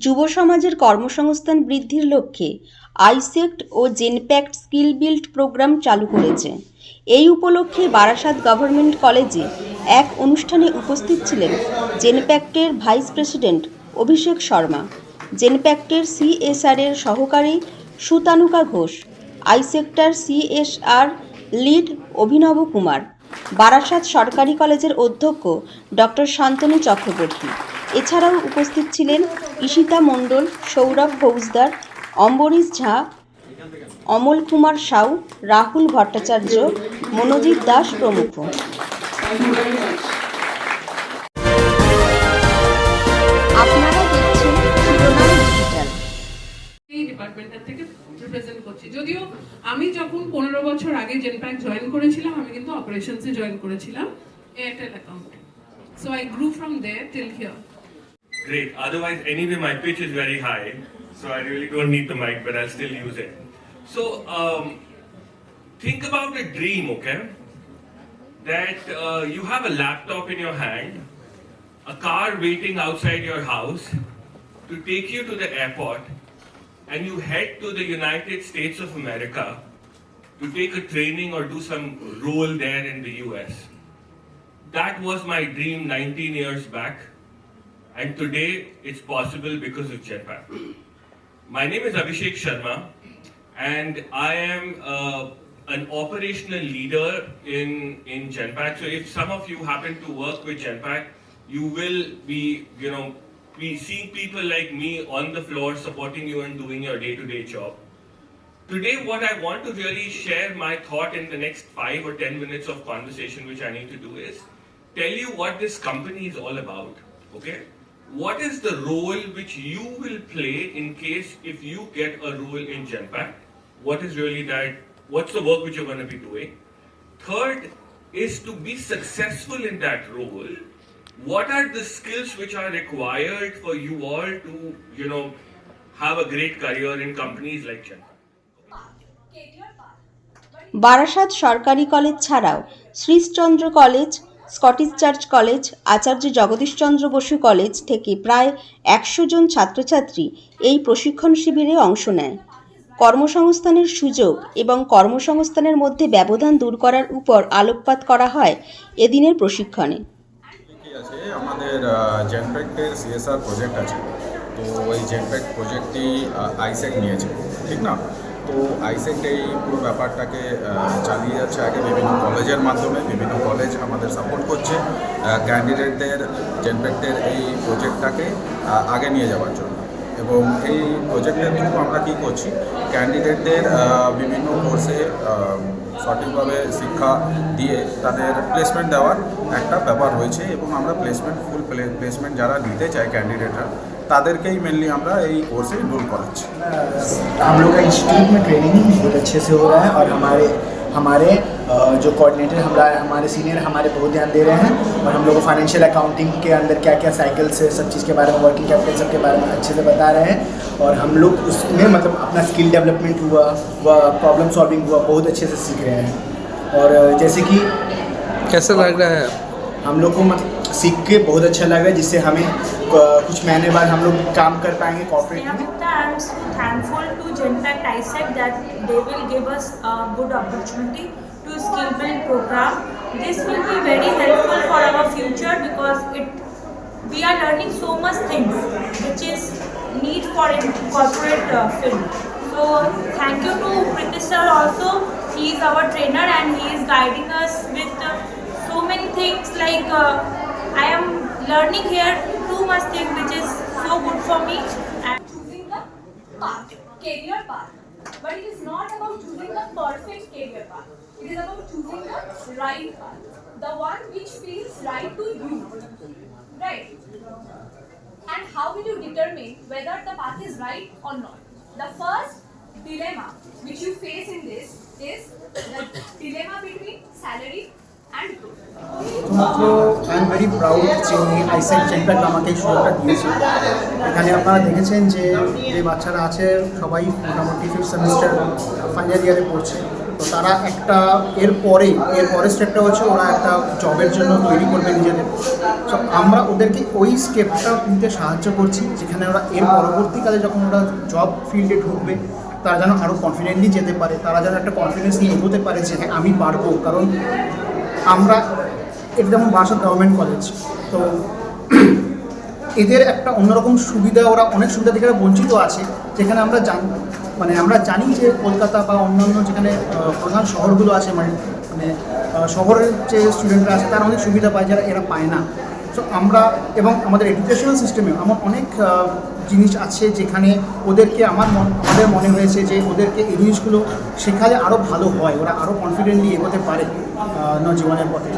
যুব সমাজের কর্মসংস্থান বৃদ্ধির লক্ষ্যে আইসেক্ট ও জেনপ্যাক্ট স্কিল বিল্ড প্রোগ্রাম চালু করেছে। এই উপলক্ষে বারাসাত গভর্নমেন্ট কলেজে এক অনুষ্ঠানে উপস্থিত ছিলেন জেনপ্যাক্টের ভাইস প্রেসিডেন্ট অভিষেক শর্মা, জেনপ্যাক্টের সিএসআর-এর সহকারী সুতানুকা ঘোষ, আইসেক্টার সিএসআর লিড অভিনব কুমার, বারাসাত সরকারি কলেজের অধ্যক্ষ ডক্টর শান্তনু চক্রবর্তী। এছাড়াও উপস্থিত ছিলেন ঈশিতা মণ্ডল, সৌরভ ফৌজদার, অম্বরীশ ঝা, অমল কুমার সাউ, রাহুল ভট্টাচার্য, মনোজিৎ দাস প্রমুখ। আপনারা দেখছেন শিরোনাম ডিজিটাল। এই ডিপার্টমেন্টটা থেকে রিপ্রেজেন্ট করছি। যদিও আমি যখন 15 বছর আগে জেনপ্যাক্ট জয়েন করেছিলাম, আমি কিন্তু অপারেশনসে জয়েন করেছিলাম, এয়ারটেল অ্যাকাউন্টে। So I grew from there till here. Great. Otherwise, anyway, my pitch is very high, so I really don't need the mic, but I'll still use it. So, think about a dream, okay? That you have a laptop in your hand, a car waiting outside your house to take you to the airport, and you head to the United States of America to take a training or do some role there in the US. That was my dream 19 years back. And today it's possible because of Genpact. My name is Abhishek Sharma, and I am an operational leader in Genpact. So if some of you happen to work with Genpact, you will be, be seeing people like me on the floor supporting you and doing your day-to-day job. Today, what I want to really share my thought in the next 5 or 10 minutes of conversation, which I need to do, is tell you what this company is all about, okay? What is the role which you will play in case if you get a role in Genpact? What is really that, what's the work which you're going to be doing? Third is to be successful in that role. What are the skills which are required for you all to, have a great career in companies like Genpact? Barasat সরকারি college ছাড়াও Srishchandra college, Scottish Church College, Acharya Jagadishchandra Basu college থেকে প্রায় 100 জন ছাত্রছাত্রী এই প্রশিক্ষণ শিবিরে অংশ নেয়। কর্মসংস্থানের সুযোগ এবং কর্মসংস্থানের মধ্যে ব্যবধান দূর করার উপর আলোকপাত করা হয় এদিনের প্রশিক্ষণে। আমাদের জেনপ্যাক্টের সিএসআর প্রজেক্ট আছে, তো ওই জেনপ্যাক্ট প্রজেক্টটি আইসেক্ট নিয়েছে, ঠিক না? তো আইসেক্ট এই পুরো ব্যাপারটাকে চালিয়ে যাচ্ছে আগে বিভিন্ন কলেজের মাধ্যমে। বিভিন্ন কলেজ আমাদের সাপোর্ট করছে ক্যান্ডিডেটদের জেনপ্যাক্টের এই প্রজেক্টটাকে আগে নিয়ে যাওয়ার জন্য। এবং এই প্রজেক্টের থ্রু আমরা কী করছি, ক্যান্ডিডেটদের বিভিন্ন কোর্সে সঠিকভাবে শিক্ষা দিয়ে তাদের প্লেসমেন্ট দেওয়ার একটা ব্যাপার রয়েছে। এবং আমরা ফুল প্লেসমেন্ট যারা নিতে চায় ক্যান্ডিডেটরা, तादेरकेई मेनली हमरा यही कोर्स से इनरोल कराচ্ছি। हम लोग का इंस्टीट्यूट में ट्रेनिंग बहुत अच्छे से हो रहा है और हमारे जो कोऑर्डिनेटर हमारे सीनियर हमारे बहुत ध्यान दे रहे हैं और हम लोग को फाइनेंशियल अकाउंटिंग के अंदर क्या क्या साइकिल्स है, सब चीज़ के बारे में, वर्किंग कैपिटल सब के बारे में अच्छे से बता रहे हैं। और हम लोग उसमें मतलब अपना स्किल डेवलपमेंट हुआ व प्रॉब्लम सॉल्विंग हुआ बहुत अच्छे से सीख रहे हैं। और जैसे कि कैसा लग रहा है हम लोग को मतलब सीख के बहुत अच्छा लग रहा है, जिससे हमें कुछ महीने बाद हम लोग काम कर पाएंगे कॉर्पोरेट में। I am so thankful to Genpact ISEC that they will give us a good opportunity to skill build program. This will be very helpful for our future because we are learning so much things which is need for in corporate field. So thank you to Pritish sir also. He is our trainer and he is guiding us with so many things like I am learning here too much things which is so good for me. And choosing the path, career path. But it is not about choosing the perfect career path. It is about choosing the right path. The one which feels right to you. Right? And how will you determine whether the path is right or not? The first dilemma which you face in this is the dilemma between salary and growth. I am very proud যে আইসেক Genpact আমাকে এই সুযোগটা দিয়েছে। এখানে আপনারা দেখেছেন যে বাচ্চারা আছে সবাই মোটামুটি 5th সেমিস্টার ফাইনাল ইয়ারে পড়ছে তো তারা একটা এর পরের স্টেপটা হচ্ছে ওরা একটা জবের জন্য তৈরি করবে নিজেদের। সো আমরা ওদেরকে ওই স্টেপটা নিতে সাহায্য করছি, যেখানে ওরা এর পরবর্তীকালে যখন ওরা জব ফিল্ডে ঢুকবে তারা যেন আরও কনফিডেন্টলি যেতে পারে, তারা যেন একটা কনফিডেন্স নিয়ে এগোতে পারে যে হ্যাঁ আমি পারবো। কারণ আমরা এটা যেমন বারাসাত গভর্নমেন্ট কলেজ, তো এদের একটা অন্যরকম সুবিধা, ওরা অনেক সুবিধা থেকে বঞ্চিত আছে, যেখানে আমরা আমরা জানি যে কলকাতা বা অন্যান্য যেখানে প্রধান শহরগুলো আছে মানে শহরের যে স্টুডেন্টরা আছে তারা অনেক সুবিধা পায় যারা এরা পায় না। সো আমরা এবং আমাদের এডুকেশনাল সিস্টেমে এমন অনেক জিনিস আছে যেখানে ওদেরকে আমাদের মনে হয়েছে যে ওদেরকে এই জিনিসগুলো শেখালে আরও ভালো হয়, ওরা আরও কনফিডেন্টলি এগোতে পারে জীবনের পথে।